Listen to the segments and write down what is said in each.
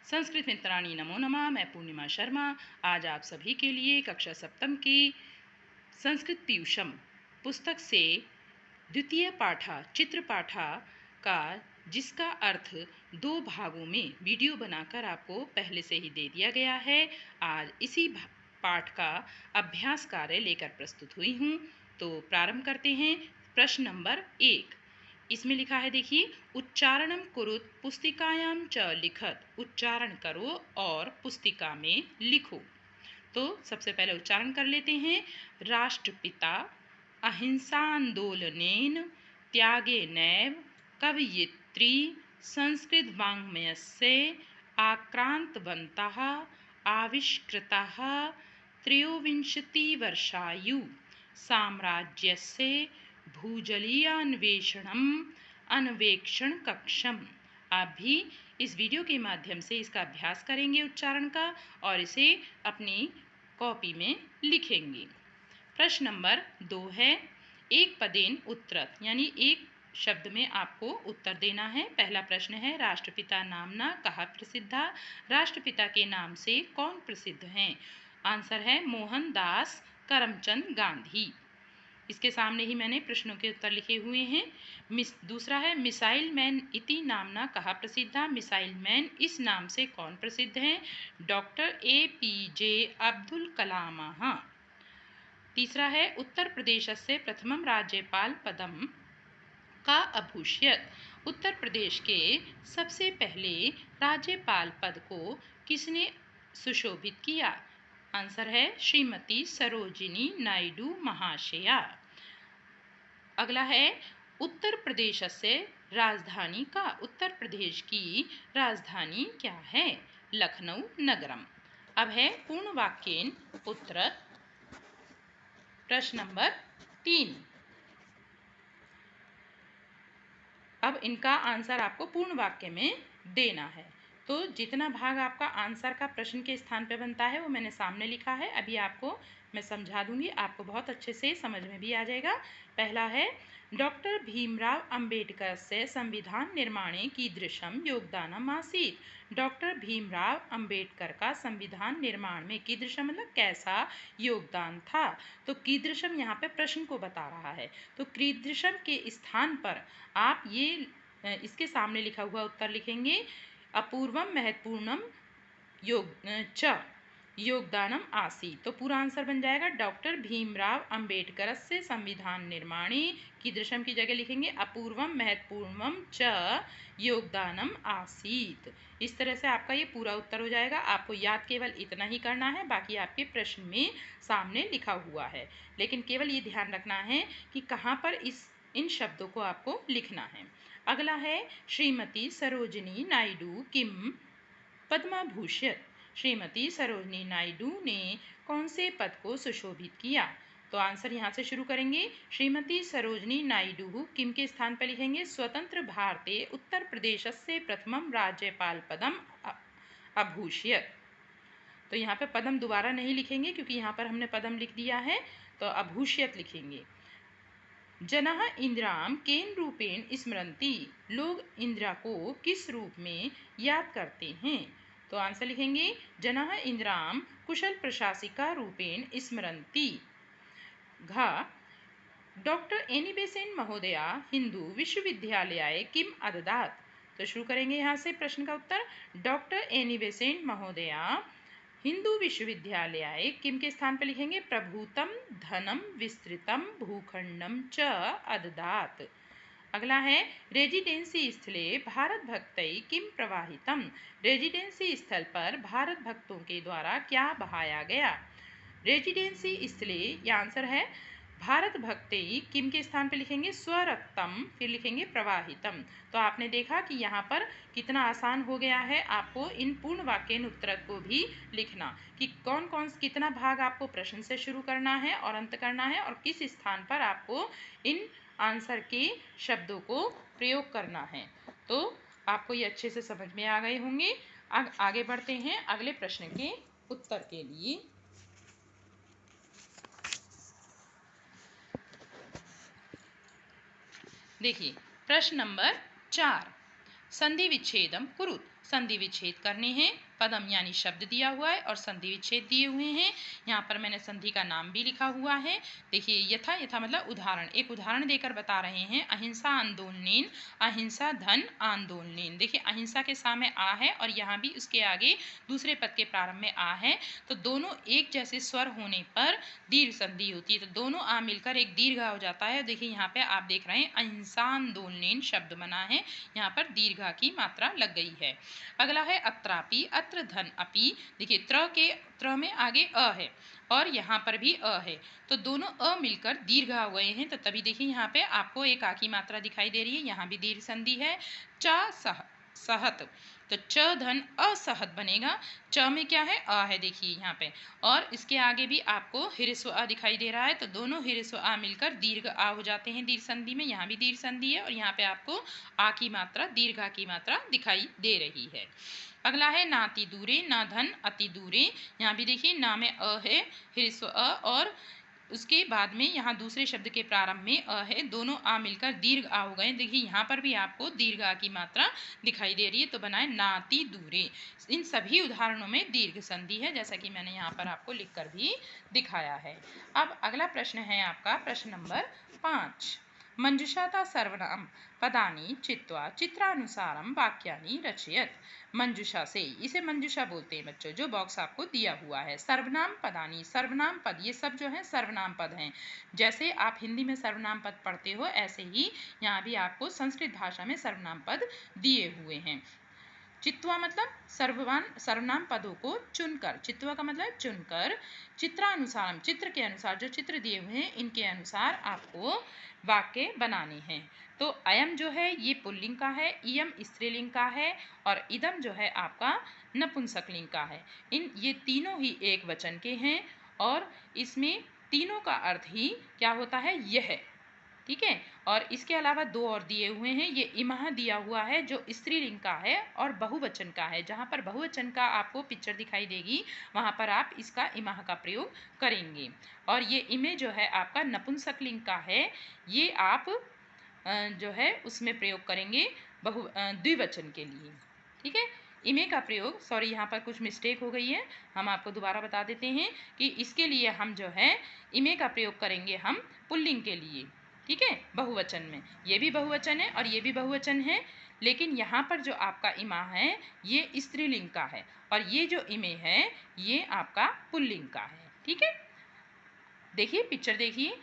संस्कृत मित्राणी नमो नमः। मैं पूर्णिमा शर्मा आज आप सभी के लिए कक्षा सप्तम की संस्कृत पीयूषम पुस्तक से द्वितीय पाठा चित्र पाठा का जिसका अर्थ दो भागों में वीडियो बनाकर आपको पहले से ही दे दिया गया है। आज इसी पाठ का अभ्यास कार्य लेकर प्रस्तुत हुई हूँ। तो प्रारंभ करते हैं। प्रश्न नंबर 1 इसमें लिखा है, देखिए, उच्चारणम कुरुत पुस्तिकायां च लिखत। उच्चारण करो और पुस्तिका में लिखो। तो सबसे पहले उच्चारण कर लेते हैं। राष्ट्रपिता अहिंसान्दोलनेन त्यागेनैव कवयित्री संस्कृत वाङ्मयस्य आक्रान्तवन्तः आविष्कृतः त्रयोविंशतिवर्षायु साम्राज्यस्य भूजलीयान्वेषणम अन्वेक्षण कक्षम। आप भी इस वीडियो के माध्यम से इसका अभ्यास करेंगे उच्चारण का और इसे अपनी कॉपी में लिखेंगे। प्रश्न नंबर 2 है, एक पदेन उत्तरत, यानी एक शब्द में आपको उत्तर देना है। पहला प्रश्न है, राष्ट्रपिता नामना कहा प्रसिद्धा। राष्ट्रपिता के नाम से कौन प्रसिद्ध हैं? आंसर है मोहनदास करमचंद गांधी। इसके सामने ही मैंने प्रश्नों के उत्तर लिखे हुए हैं। दूसरा है, मिसाइल मैन इति नामना कहा प्रसिद्धा। मिसाइल मैन इस नाम से कौन प्रसिद्ध हैं? Doctor APJ Abdul Kalam. तीसरा है, उत्तर प्रदेश से प्रथमम राज्यपाल पदम का अभूष्यत। उत्तर प्रदेश के सबसे पहले राज्यपाल पद को किसने सुशोभित किया? आंसर है श्रीमती सरोजिनी नायडू महाशया। अगला है, उत्तर प्रदेश से राजधानी का। उत्तर प्रदेश की राजधानी क्या है? लखनऊ नगरम। अब है पूर्ण वाक्येन उत्तर। प्रश्न नंबर 3। अब इनका आंसर आपको पूर्ण वाक्य में देना है। तो जितना भाग आपका आंसर का प्रश्न के स्थान पे बनता है वो मैंने सामने लिखा है। अभी आपको मैं समझा दूंगी, आपको बहुत अच्छे से समझ में भी आ जाएगा। पहला है, डॉक्टर भीमराव अंबेडकर से संविधान निर्माणे कीदृशम योगदानम आसीत। डॉक्टर भीमराव अंबेडकर का संविधान निर्माण में कीदृशम मतलब कैसा योगदान था। तो कीदृशम यहाँ पे प्रश्न को बता रहा है। तो कीदृशम के स्थान पर आप ये इसके सामने लिखा हुआ उत्तर लिखेंगे, अपूर्वम महत्वपूर्णम योगदानम आसीत। तो पूरा आंसर बन जाएगा, डॉक्टर भीमराव अंबेडकर से संविधान निर्माणे कीदृशम की जगह लिखेंगे अपूर्वम महत्वपूर्णम च योगदानम आसीत। इस तरह से आपका ये पूरा उत्तर हो जाएगा। आपको याद केवल इतना ही करना है, बाकी आपके प्रश्न में सामने लिखा हुआ है। लेकिन केवल ये ध्यान रखना है कि कहाँ पर इन शब्दों को आपको लिखना है। अगला है, श्रीमती सरोजिनी नायडू किम पद्मभूषण। श्रीमती सरोजिनी नायडू ने कौन से पद को सुशोभित किया? तो आंसर यहाँ से शुरू करेंगे। श्रीमती सरोजिनी नायडू किम के स्थान पर लिखेंगे स्वतंत्र भारतीय उत्तर प्रदेश से प्रथमम राज्यपाल पदम अभूष्यत। तो यहाँ पे पदम दोबारा नहीं लिखेंगे क्योंकि यहाँ पर हमने पदम लिख दिया है, तो अभूष्यत लिखेंगे। जनः इंदिराम केन रूपेण स्मरन्ति। लोग इंदिरा को किस रूप में याद करते हैं? तो आंसर लिखेंगे, जनः इंदिराम कुशल प्रशासिका रूपेण स्मरन्ति। घ, डॉक्टर एनी बेसेंट महोदया हिंदू विश्वविद्यालयाय किम अददात। तो शुरू करेंगे यहाँ से प्रश्न का उत्तर। डॉक्टर एनी बेसेंट महोदया हिंदू विश्वविद्यालय किम के स्थान पर लिखेंगे प्रभूतम धनम विस्तृतम भूखंडम च अददात। अगला है, रेजिडेंसी स्थले भारत भक्तै किम प्रवाहितम। रेजिडेंसी स्थल पर भारत भक्तों के द्वारा क्या बहाया गया? रेजिडेंसी स्थले, यह आंसर है भारत भक्तै किम के स्थान पर लिखेंगे स्वरक्तम, फिर लिखेंगे प्रवाहितम। तो आपने देखा कि यहाँ पर कितना आसान हो गया है आपको इन पूर्ण वाक्यन उत्तर को भी लिखना, कि कौन कौन कितना भाग आपको प्रश्न से शुरू करना है और अंत करना है और किस स्थान पर आपको इन आंसर के शब्दों को प्रयोग करना है। तो आपको ये अच्छे से समझ में आ गए होंगे। अब आगे बढ़ते हैं अगले प्रश्न के उत्तर के लिए। देखिए, प्रश्न नंबर 4, संधि विच्छेदम कुरुत। संधि विच्छेद करने हैं। पदम यानी शब्द दिया हुआ है और संधि विच्छेद दिए हुए हैं। यहाँ पर मैंने संधि का नाम भी लिखा हुआ है। देखिए यथा, यथा मतलब उदाहरण, एक उदाहरण देकर बता रहे हैं। अहिंसा आंदोलनेन, अहिंसा धन आंदोलनेन। देखिए अहिंसा के सामने आ है और यहाँ भी उसके आगे दूसरे पद के प्रारंभ में आ है, तो दोनों एक जैसे स्वर होने पर दीर्घ संधि होती है, तो दोनों आ मिलकर एक दीर्घ हो जाता है। देखिए यहाँ पे आप देख रहे हैं अहिंसा आंदोलनेन शब्द बना है, यहाँ पर दीर्घ की मात्रा लग गई है। अगला है अत्रापि, अत्र धन अपि। देखिए त्र में आगे अ है और यहाँ पर भी अ है, तो दोनों अ मिलकर दीर्घ हो गए हैं, तो तभी देखिए यहाँ पे आपको एक आ की मात्रा दिखाई दे रही है, यहाँ भी दीर्घ संधि है। च सह, सहत, तो च धन असहत बनेगा। च में क्या है, अ है, देखिए यहाँ पे, और इसके आगे भी आपको ह्रस्व अ दिखाई दे रहा है, तो दोनों ह्रस्व आ मिलकर दीर्घ आ हो जाते हैं दीर्घ संधि में। यहाँ भी दीर्घ संधि है और यहाँ पे आपको आ की मात्रा, दीर्घ आ की मात्रा दिखाई दे रही है। अगला है नाति दूरे, ना धन अति दूरे। यहाँ भी देखिए ना में अ है, ह्रस्व अ, और उसके बाद में यहाँ दूसरे शब्द के प्रारंभ में अ है, दोनों आ मिलकर दीर्घ आ हो गए। देखिए यहाँ पर भी आपको दीर्घ आ की मात्रा दिखाई दे रही है, तो बनाए नाति दूरे। इन सभी उदाहरणों में दीर्घ संधि है, जैसा कि मैंने यहाँ पर आपको लिखकर भी दिखाया है। अब अगला प्रश्न है आपका प्रश्न नंबर 5। मंजुषाता सर्वनाम पदानि चित्वा चित्रानुसारम वाक्यानि रचयत। मंजुषा से, इसे मंजुषा बोलते हैं बच्चों, जो बॉक्स आपको दिया हुआ है। सर्वनाम पदानी, सर्वनाम पद, ये सब जो है सर्वनाम पद हैं। जैसे आप हिंदी में सर्वनाम पद पढ़ते हो, ऐसे ही यहाँ भी आपको संस्कृत भाषा में सर्वनाम पद दिए हुए हैं। चित्वा मतलब सर्वनाम पदों को चुनकर, चित्वा का मतलब चुनकर, चित्रानुसार, चित्र के अनुसार, जो चित्र दिए हुए हैं इनके अनुसार आपको वाक्य बनाने हैं। तो अयम जो है ये पुल्लिंग का है, इयम स्त्रीलिंग का है और इदम जो है आपका नपुंसकलिंग का है। इन ये तीनों ही एक वचन के हैं और इसमें तीनों का अर्थ ही क्या होता है, यह, ठीक है। और इसके अलावा दो और दिए हुए हैं, ये इमह दिया हुआ है जो स्त्रीलिंग का है और बहुवचन का है। जहाँ पर बहुवचन का आपको पिक्चर दिखाई देगी वहाँ पर आप इसका इमह का प्रयोग करेंगे। और ये इमे जो है आपका नपुंसकलिंग का है, ये आप जो है उसमें प्रयोग करेंगे द्विवचन के लिए, ठीक है। इमे का प्रयोग, सॉरी यहाँ पर कुछ मिस्टेक हो गई है, हम आपको दोबारा बता देते हैं कि इसके लिए हम जो है इमे का प्रयोग करेंगे हम पुल्लिंग के लिए, ठीक है, बहुवचन में। ये भी बहुवचन है और ये भी बहुवचन है, लेकिन यहाँ पर जो आपका इमा है ये स्त्रीलिंग का है और ये जो इमे है ये आपका पुल्लिंग का है, ठीक है। देखिए पिक्चर देखिए,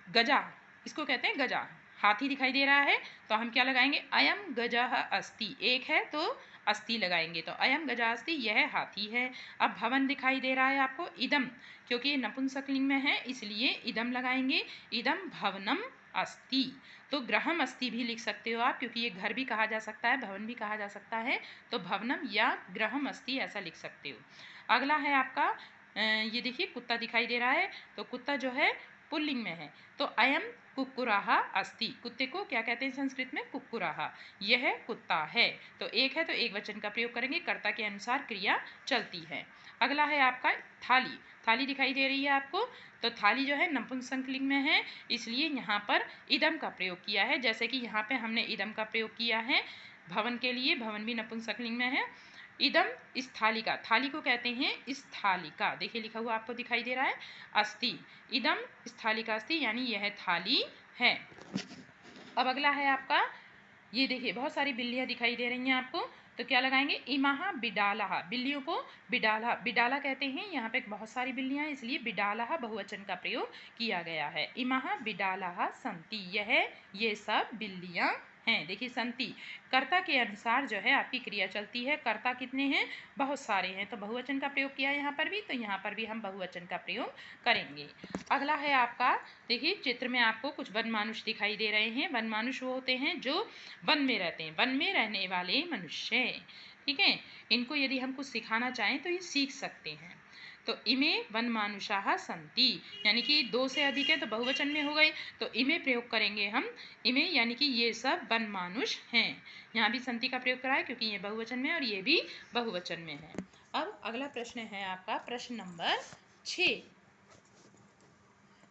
गजा, इसको कहते हैं गजा, हाथी दिखाई दे रहा है, तो हम क्या लगाएंगे, अयम गजः अस्ति, एक है तो अस्ति लगाएंगे, तो अयम गजा अस्ति, यह हाथी है। अब भवन दिखाई दे रहा है आपको, इदम, क्योंकि ये नपुंसकलिंग में है इसलिए इदम लगाएंगे, इदम भवनम अस्ति। तो गृहम अस्ति भी लिख सकते हो आप, क्योंकि ये घर भी कहा जा सकता है, भवन भी कहा जा सकता है, तो भवनम या गृहम अस्ति ऐसा लिख सकते हो। अगला है आपका ये देखिए कुत्ता दिखाई दे रहा है, तो कुत्ता जो है पुल्लिंग में है, तो अयम कुक्कुराहा अस्ति, कुत्ते को क्या कहते हैं संस्कृत में, कुक्कुराहा, यह कुत्ता है। तो एक है तो एक वचन का प्रयोग करेंगे, कर्ता के अनुसार क्रिया चलती है। अगला है आपका थाली, थाली दिखाई दे रही है आपको, तो थाली जो है नपुंसकलिंग में है इसलिए यहाँ पर इदम का प्रयोग किया है, जैसे कि यहाँ पे हमने इदम का प्रयोग किया है भवन के लिए, भवन भी नपुंसकलिंग में है। इदम स्थालिका, थाली को कहते हैं स्थालिका, देखिए लिखा हुआ आपको दिखाई दे रहा है अस्ति, इदम स्थालिका अस्ति, यानी यह थाली है। अब अगला है आपका, ये देखिए बहुत सारी बिल्लियां दिखाई दे रही हैं आपको, तो क्या लगाएंगे, इमाहा बिडालाहा, बिल्लियों को बिडाला, बिडाला कहते हैं, यहाँ पे बहुत सारी बिल्लियां हैं इसलिए बिडालाहा बहुवचन का प्रयोग किया गया है। इमाहा बिडालाहा संति, यह, ये सब बिल्लियां हैं। देखिए संति, कर्ता के अनुसार जो है आपकी क्रिया चलती है, कर्ता कितने हैं, बहुत सारे हैं, तो बहुवचन का प्रयोग किया यहाँ पर भी, तो यहाँ पर भी हम बहुवचन का प्रयोग करेंगे। अगला है आपका, देखिए चित्र में आपको कुछ वनमानुष दिखाई दे रहे हैं। वनमानुष वो होते हैं जो वन में रहते हैं, वन में रहने वाले मनुष्य, ठीक है। इनको यदि हम कुछ सिखाना चाहें तो ये सीख सकते हैं। तो इमे वनमानुषाः संति, यानी कि दो से अधिक है तो बहुवचन में हो गए, तो इमे प्रयोग करेंगे हम, इमे यानी कि ये सब वनमानुष हैं। यहाँ भी संति का प्रयोग करा है क्योंकि ये बहुवचन में और ये भी बहुवचन में है। अब अगला प्रश्न है आपका प्रश्न नंबर 6।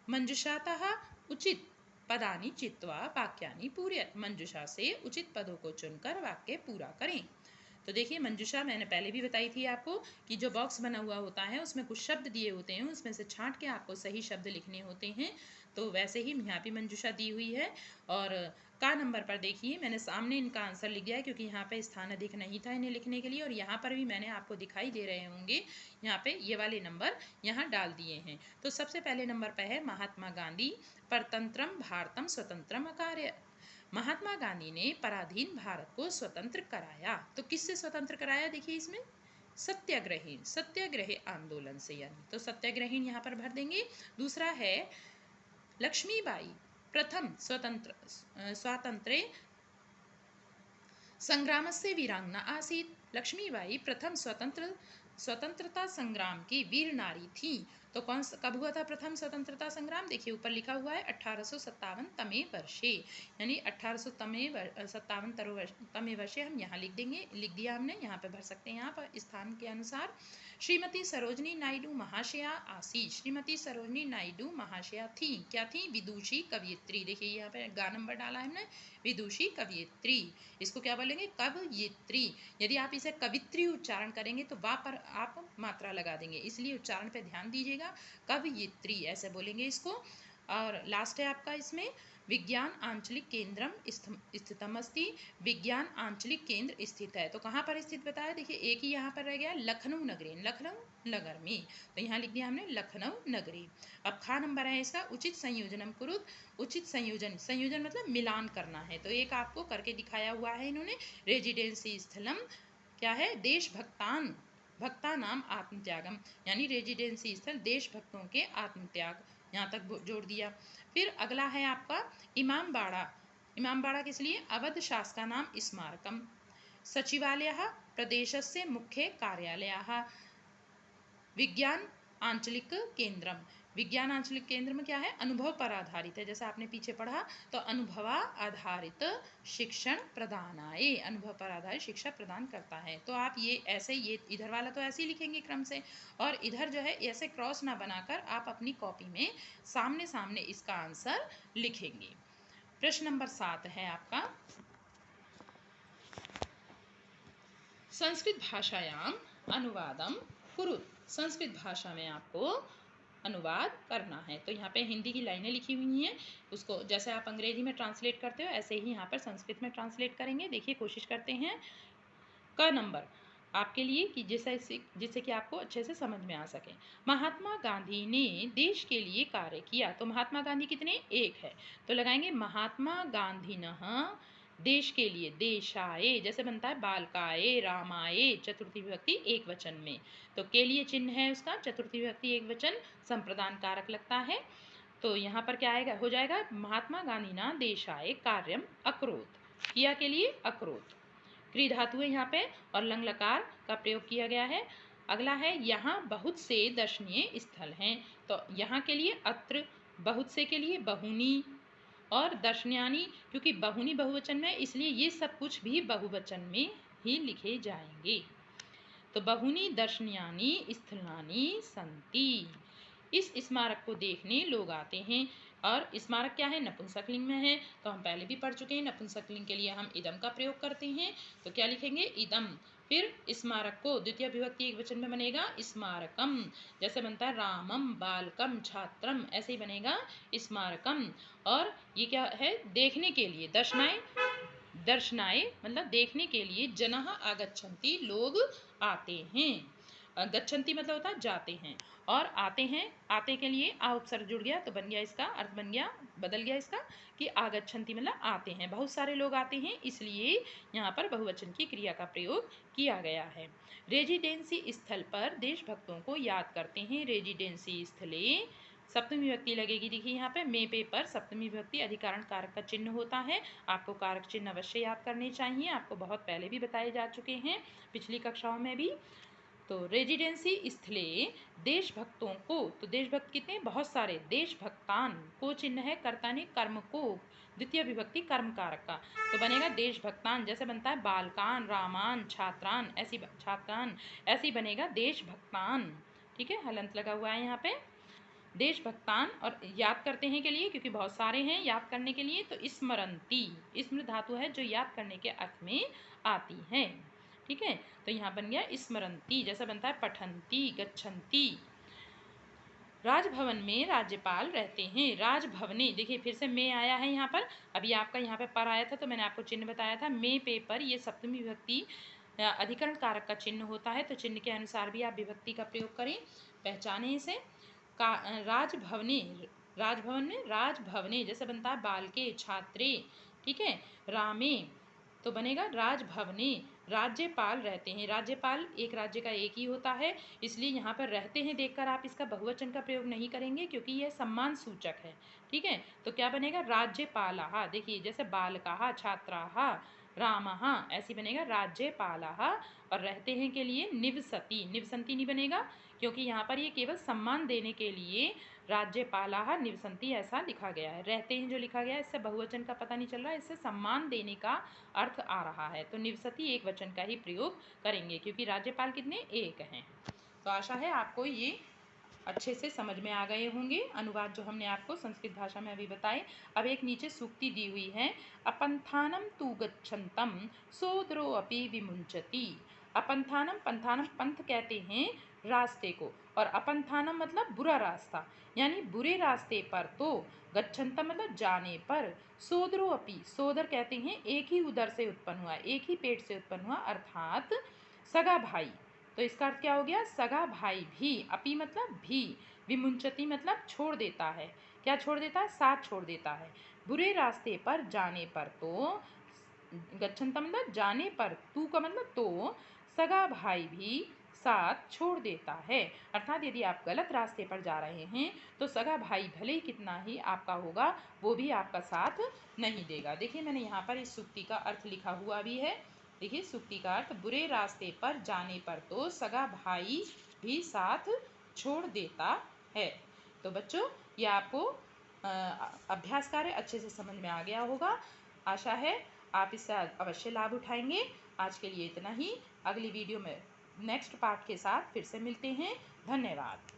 मंजुषातः उचित पदानि चित्वा वाक्यानि पूरयत। मंजूषा से उचित पदों को चुनकर वाक्य पूरा करें। तो देखिए मंजूषा मैंने पहले भी बताई थी आपको कि जो बॉक्स बना हुआ होता है उसमें कुछ शब्द दिए होते हैं, उसमें से छांट के आपको सही शब्द लिखने होते हैं। तो वैसे ही यहाँ पे मंजूषा दी हुई है। और का नंबर पर देखिए मैंने सामने इनका आंसर लिख दिया है क्योंकि यहाँ पे स्थान अधिक नहीं था इन्हें लिखने के लिए, और यहाँ पर भी मैंने आपको दिखाई दे रहे होंगे यहाँ पे ये वाले नंबर यहाँ डाल दिए हैं। तो सबसे पहले नंबर पर है महात्मा गांधी परतंत्रम भारतम स्वतंत्रम अकार्य। महात्मा गांधी ने पराधीन भारत को स्वतंत्र कराया। तो किससे स्वतंत्र कराया, देखिए इसमें सत्याग्रहीण, सत्याग्रही आंदोलन से, यानी तो सत्याग्रहीण यहाँ पर भर देंगे। दूसरा है लक्ष्मीबाई प्रथम स्वातंत्र्य संग्रामस्य वीरांगना आसीत्। लक्ष्मीबाई प्रथम स्वतंत्रता संग्राम की वीर नारी थी। तो कब हुआ था प्रथम स्वतंत्रता संग्राम, देखिए ऊपर लिखा हुआ है 1857 तमे वर्षे, यानी 1857 तमे वर्षे हम यहाँ लिख देंगे, लिख दिया हमने, यहाँ पे भर सकते हैं यहाँ पर स्थान के अनुसार। श्रीमती सरोजनी नायडू महाशया आसी। श्रीमती सरोजनी नायडू महाशया थी, क्या थी, विदुषी कवयित्री। देखिए यहाँ पे गा नंबर डाला है हमने, विदुषी कवयित्री। इसको क्या बोलेंगे, कवयित्री। यदि आप इसे कवित्री उच्चारण करेंगे तो वा पर आप मात्रा लगा देंगे, इसलिए उच्चारण पे ध्यान दीजिएगा, कवयित्री ऐसे बोलेंगे इसको। और लास्ट है आपका इसमें विज्ञान आंचलिक केंद्रम स्थितमस्ति। विज्ञान आंचलिक केंद्र स्थित है, तो कहाँ पर स्थित बताया, देखिए एक ही यहाँ पर रह गया, लखनऊ नगरी, लखनऊ नगर में, तो यहाँ लिख दिया हमने लखनऊ नगरी। अब खा नंबर है इसका उचित संयोजनम कुरुत। उचित संयोजन, संयोजन मतलब मिलान करना है, तो एक आपको करके दिखाया हुआ है इन्होंने। रेजिडेंसी स्थलम क्या है, देशभक्तान भक्ता नाम आत्मत्यागम, यानी रेजिडेंसी स्थल देशभक्तों के आत्मत्याग, यहाँ तक जोड़ दिया। फिर अगला है आपका इमामबाड़ा। इमामबाड़ा किस लिए, अवध शासका नाम स्मारकम। सचिवालयः प्रदेशस्य मुख्य कार्यालयः। विज्ञान आंचलिक केंद्रम, विज्ञान आंचलिक केंद्र में क्या है, अनुभव पर आधारित है, जैसा आपने पीछे पढ़ा, तो अनुभवा आधारित शिक्षण प्रदानाय, अनुभव पर आधारित शिक्षा प्रदान करता है। तो आप ये ऐसे, ये इधर वाला तो ऐसे ही लिखेंगे क्रम से, और इधर जो है ऐसे क्रॉस ना बनाकर आप अपनी कॉपी में सामने सामने इसका आंसर लिखेंगे। प्रश्न नंबर 7 है आपका, संस्कृत भाषायाम अनुवादम कुरुत। संस्कृत भाषा में आपको अनुवाद करना है। तो यहाँ पे हिंदी की लाइनें लिखी हुई हैं, उसको जैसे आप अंग्रेजी में ट्रांसलेट करते हो ऐसे ही यहाँ पर संस्कृत में ट्रांसलेट करेंगे। देखिए कोशिश करते हैं का नंबर आपके लिए कि जिससे कि आपको अच्छे से समझ में आ सके। महात्मा गांधी ने देश के लिए कार्य किया। तो महात्मा गांधी कितने, एक है, तो लगाएंगे महात्मा गांधीनः देश के लिए, देशाय जैसे बनता है बालकाय रामाय, चतुर्थी विभक्ति एक वचन में, तो के लिए चिन्ह है उसका, चतुर्थी विभक्ति एक वचन संप्रदान कारक लगता है। तो यहाँ पर क्या आएगा, हो जाएगा महात्मा गांधी ना देशाय कार्यम अकरोत, किया के लिए अकरोत, क्री धातु है यहाँ पे और लंग लकार का प्रयोग किया गया है। अगला है यहाँ बहुत से दर्शनीय स्थल हैं, तो यहाँ के लिए अत्र, बहुत से के लिए बहुनी, और दर्शन्यानी क्योंकि बहुनी बहुवचन में इसलिए ये सब कुछ भी बहुवचन में ही लिखे जाएंगे। तो बहुनी दर्शन्यानी स्थलानी संति। इस स्मारक को देखने लोग आते हैं, और स्मारक क्या है, नपुंसकलिंग में है, तो हम पहले भी पढ़ चुके हैं, नपुंसकलिंग के लिए हम इदम का प्रयोग करते हैं, तो क्या लिखेंगे इदम। फिर स्मारक को द्वितीय विभक्ति एक वचन में बनेगा स्मारकम, जैसे बनता है रामम बालकम छात्रम, ऐसे ही बनेगा स्मारकम। और ये क्या है, देखने के लिए, दर्शनाय, दर्शनाय मतलब देखने के लिए, जनः आगच्छन्ति लोग आते हैं, गच्छन्ति मतलब होता है जाते हैं, और आते हैं, आते के लिए आ उपसर्ग जुड़ गया तो बन गया, इसका अर्थ बन गया, बदल गया इसका कि आगच्छन्ति मतलब आते हैं, बहुत सारे लोग आते हैं, इसलिए यहाँ पर बहुवचन की क्रिया का प्रयोग किया गया है। रेजिडेंसी स्थल पर देशभक्तों को याद करते हैं। रेजिडेंसी स्थले सप्तमी विभक्ति लगेगी, देखिए यहाँ पे मे पे पर सप्तमी विभक्ति अधिकरण कारक का चिन्ह होता है, आपको कारक चिन्ह अवश्य याद करने चाहिए, आपको बहुत पहले भी बताए जा चुके हैं पिछली कक्षाओं में भी। तो रेजिडेंसी स्थले देशभक्तों को, तो देशभक्त कितने, बहुत सारे, देशभक्तान को चिन्ह है कर्ता ने कर्म को, द्वितीय विभक्ति कर्म कारक का, तो बनेगा देशभक्तान, जैसे बनता है बालकान रामान छात्रान, ऐसी छात्रान, ऐसी बनेगा देशभक्तान। ठीक है, हलंत लगा हुआ है यहाँ पे। देशभक्तान और याद करते हैं के लिए, क्योंकि बहुत सारे हैं याद करने के लिए, तो स्मरंती स्मृ धातु है जो याद करने के अर्थ में आती है। ठीक है, तो यहाँ बन गया स्मरंती, जैसा बनता है पठंती, गच्छन्ति। राजभवन में राज्यपाल रहते हैं। राजभवने, देखिए फिर से में आया है यहाँ पर, अभी आपका यहाँ पर आया था तो मैंने आपको चिन्ह बताया था। में पे पर ये सप्तमी विभक्ति अधिकरण कारक का चिन्ह होता है, तो चिन्ह के अनुसार भी आप विभक्ति का प्रयोग करें, पहचाने इसे। राजभवने, राजभवन में राजभवने जैसे बनता है बालके, छात्रे। ठीक है, रामे तो बनेगा राजभवने। राज्यपाल रहते हैं, राज्यपाल एक राज्य का एक ही होता है, इसलिए यहाँ पर रहते हैं देखकर आप इसका बहुवचन का प्रयोग नहीं करेंगे, क्योंकि यह सम्मान सूचक है। ठीक है, तो क्या बनेगा राज्यपालः, देखिए जैसे बालकाः, छात्राः, रामः, ऐसी बनेगा राज्यपालः। और रहते हैं के लिए निवसति, निवसन्ति नहीं बनेगा, क्योंकि यहाँ पर ये केवल सम्मान देने के लिए राज्यपालः निवसन्ति ऐसा लिखा गया है। रहते हैं जो लिखा गया है इससे बहुवचन का पता नहीं चल रहा है, इससे सम्मान देने का अर्थ आ रहा है, तो निवसति एक वचन का ही प्रयोग करेंगे, क्योंकि राज्यपाल कितने, एक हैं। तो आशा है आपको ये अच्छे से समझ में आ गए होंगे अनुवाद जो हमने आपको संस्कृत भाषा में अभी बताए। अब एक नीचे सूक्ति दी हुई है, अपंथानम तु गच्छन्तम सोदरो अपि विमुंचति। अपंथानम, पंथानम पंथ कहते हैं रास्ते को, और अपंथानम मतलब बुरा रास्ता, यानी बुरे रास्ते पर, तो गच्छन्तम मतलब जाने पर, सोदरो अपि, सोदर कहते हैं एक ही उदर से उत्पन्न हुआ, एक ही पेट से उत्पन्न हुआ, अर्थात सगा भाई। तो इसका अर्थ क्या हो गया, सगा भाई भी, अपि मतलब भी, विमुंचति मतलब छोड़ देता है, क्या छोड़ देता है, साथ छोड़ देता है, बुरे रास्ते पर जाने पर। तो गच्छन्तम मतलब जाने पर, तू का मतलब तो, सगा भाई भी साथ छोड़ देता है, अर्थात यदि आप गलत रास्ते पर जा रहे हैं तो सगा भाई भले ही कितना ही आपका होगा वो भी आपका साथ नहीं देगा। देखिए मैंने यहाँ पर इस सूक्ति का अर्थ लिखा हुआ भी है, देखिए सूक्ति का अर्थ, बुरे रास्ते पर जाने पर तो सगा भाई भी साथ छोड़ देता है। तो बच्चों ये आपको अभ्यास कार्य अच्छे से समझ में आ गया होगा, आशा है आप इससे अवश्य लाभ उठाएंगे। आज के लिए इतना ही, अगली वीडियो में नेक्स्ट पार्ट के साथ फिर से मिलते हैं। धन्यवाद।